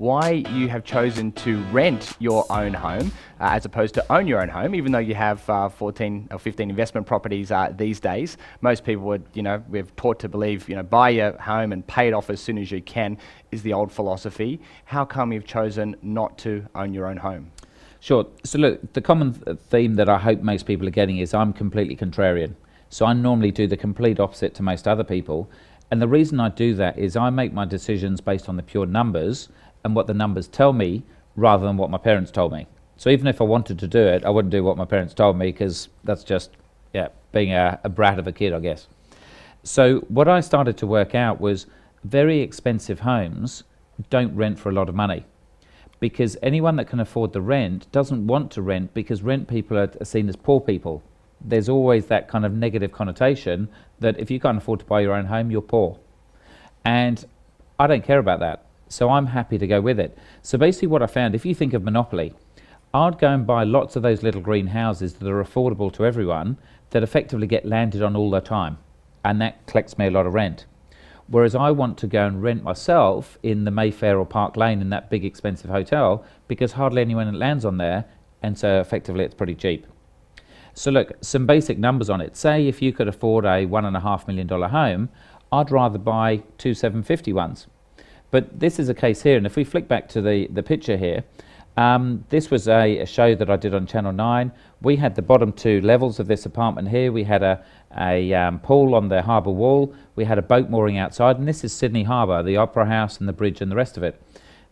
why you have chosen to rent your own home as opposed to own your own home, even though you have 14 or 15 investment properties these days. Most people would, we're taught to believe, buy your home and pay it off as soon as you can is the old philosophy. How come you've chosen not to own your own home? Sure. So look, the common theme that I hope most people are getting is I'm completely contrarian. So I normally do the complete opposite to most other people. And the reason I do that is I make my decisions based on the pure numbers and what the numbers tell me rather than what my parents told me. So even if I wanted to do it, I wouldn't do what my parents told me because that's just, being a brat of a kid, I guess. So what I started to work out was very expensive homes don't rent for a lot of money, because anyone that can afford the rent doesn't want to rent because rent people are seen as poor people. There's always that kind of negative connotation that if you can't afford to buy your own home, you're poor. And I don't care about that. So I'm happy to go with it. So basically what I found, if you think of Monopoly, I'd go and buy lots of those little green houses that are affordable to everyone that effectively get landed on all the time. And that collects me a lot of rent. Whereas I want to go and rent myself in the Mayfair or Park Lane in that big expensive hotel because hardly anyone lands on there, and so effectively it's pretty cheap. So look, some basic numbers on it. Say if you could afford a $1.5 million home, I'd rather buy two 750 ones. But this is a case here, and if we flick back to the picture here, this was a show that I did on Channel 9. We had the bottom two levels of this apartment here. We had a pool on the harbour wall. We had a boat mooring outside, and this is Sydney Harbour, the Opera House and the bridge and the rest of it.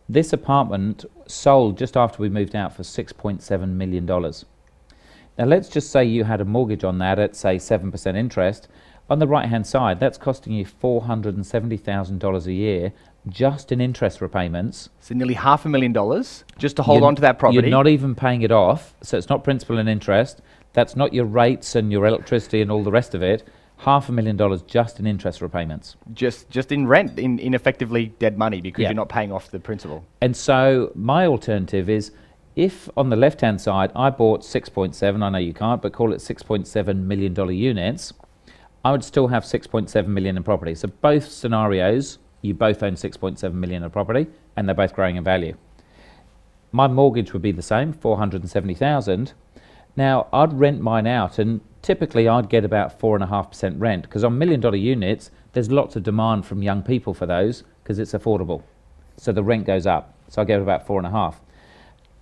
This apartment sold just after we moved out for $6.7 million. Now let's just say you had a mortgage on that at say 7% interest. On the right hand side, that's costing you $470,000 a year just in interest repayments. So nearly $500,000 just to hold on to that property. You're not even paying it off, so it's not principal and interest. That's not your rates and your electricity and all the rest of it. $500,000 just in interest repayments. Just in rent, in effectively dead money because Yeah. you're not paying off the principal. And so my alternative is, if on the left-hand side I bought 6.7, I know you can't, but call it $6.7 million units, I would still have 6.7 million in property. So both scenarios, you both own 6.7 million in property, and they're both growing in value. My mortgage would be the same, 470,000. Now I'd rent mine out, and typically I'd get about 4.5% rent, because on $1 million units, there's lots of demand from young people for those because it's affordable. So the rent goes up. So I get about 4.5.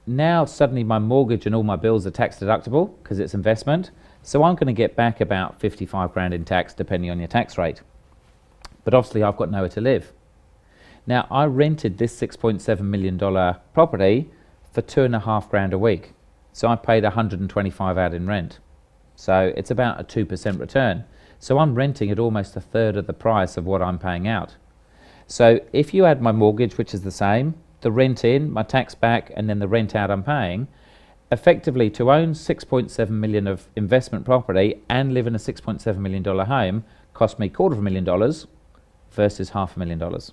Now suddenly my mortgage and all my bills are tax deductible because it's investment. So I'm going to get back about 55 grand in tax depending on your tax rate. But obviously I've got nowhere to live. Now I rented this $6.7 million property for 2.5 grand a week. So I paid 125 out in rent. So it's about a 2% return. So I'm renting at almost a third of the price of what I'm paying out. So if you add my mortgage, which is the same, the rent in, my tax back, and then the rent out I'm paying, effectively to own 6.7 million of investment property and live in a $6.7 million home cost me $250,000 versus $500,000.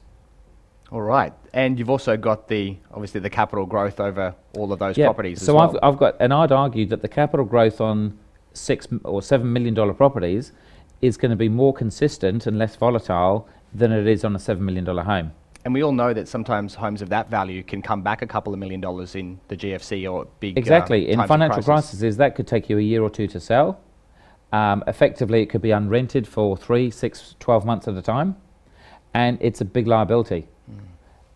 All right, and you've also got obviously the capital growth over all of those properties as well. So I've got, and I'd argue that the capital growth on $6 or $7 million properties is going to be more consistent and less volatile than it is on a $7 million home. And we all know that sometimes homes of that value can come back a couple of $1 million in the GFC or big Exactly. In times of financial crisis. crises, that could take you a year or two to sell. Effectively, it could be unrented for 3, 6, 12 months at a time. And it's a big liability.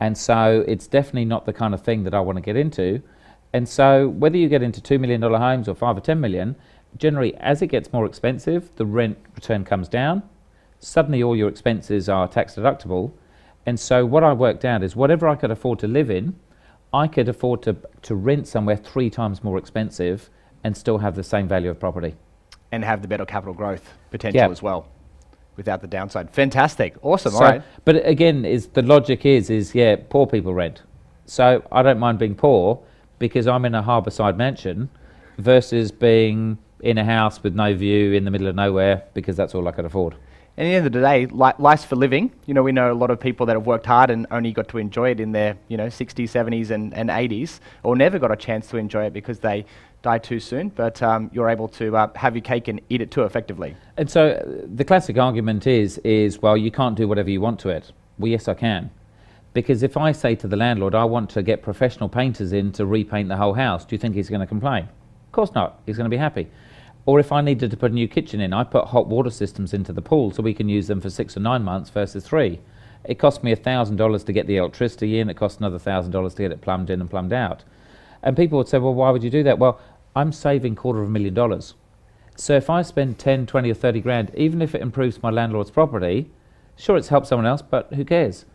And so it's definitely not the kind of thing that I want to get into. And so whether you get into $2 million homes or 5 or 10 million, generally as it gets more expensive, the rent return comes down. Suddenly all your expenses are tax deductible. And so what I worked out is whatever I could afford to live in, I could afford to rent somewhere 3 times more expensive and still have the same value of property. And have the better capital growth potential as well, without the downside. Fantastic. Awesome. So, all right. But again, the logic is poor people rent. So I don't mind being poor because I'm in a harbourside mansion versus being in a house with no view in the middle of nowhere because that's all I could afford. And at the end of the day, life's for living. We know a lot of people that have worked hard and only got to enjoy it in their 60s, 70s and 80s, or never got a chance to enjoy it because they died too soon. But you're able to have your cake and eat it too effectively. And so the classic argument is, well, you can't do whatever you want to it. Well, yes, I can. Because if I say to the landlord, I want to get professional painters in to repaint the whole house, do you think he's going to complain? Of course not. He's going to be happy. Or if I needed to put a new kitchen in, I put hot water systems into the pool so we can use them for 6 or 9 months versus 3. It cost me $1,000 to get the electricity in. It cost another $1,000 to get it plumbed in and plumbed out. And people would say, well, why would you do that? Well, I'm saving $250,000. So if I spend 10, 20 or 30 grand, even if it improves my landlord's property, sure, it's helped someone else, but who cares?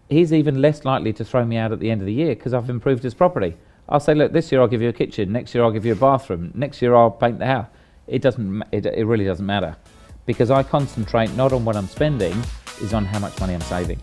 He's even less likely to throw me out at the end of the year because I've improved his property. I'll say, look, this year I'll give you a kitchen, next year I'll give you a bathroom, next year I'll paint the house. It really doesn't matter, because I concentrate not on what I'm spending, is on how much money I'm saving.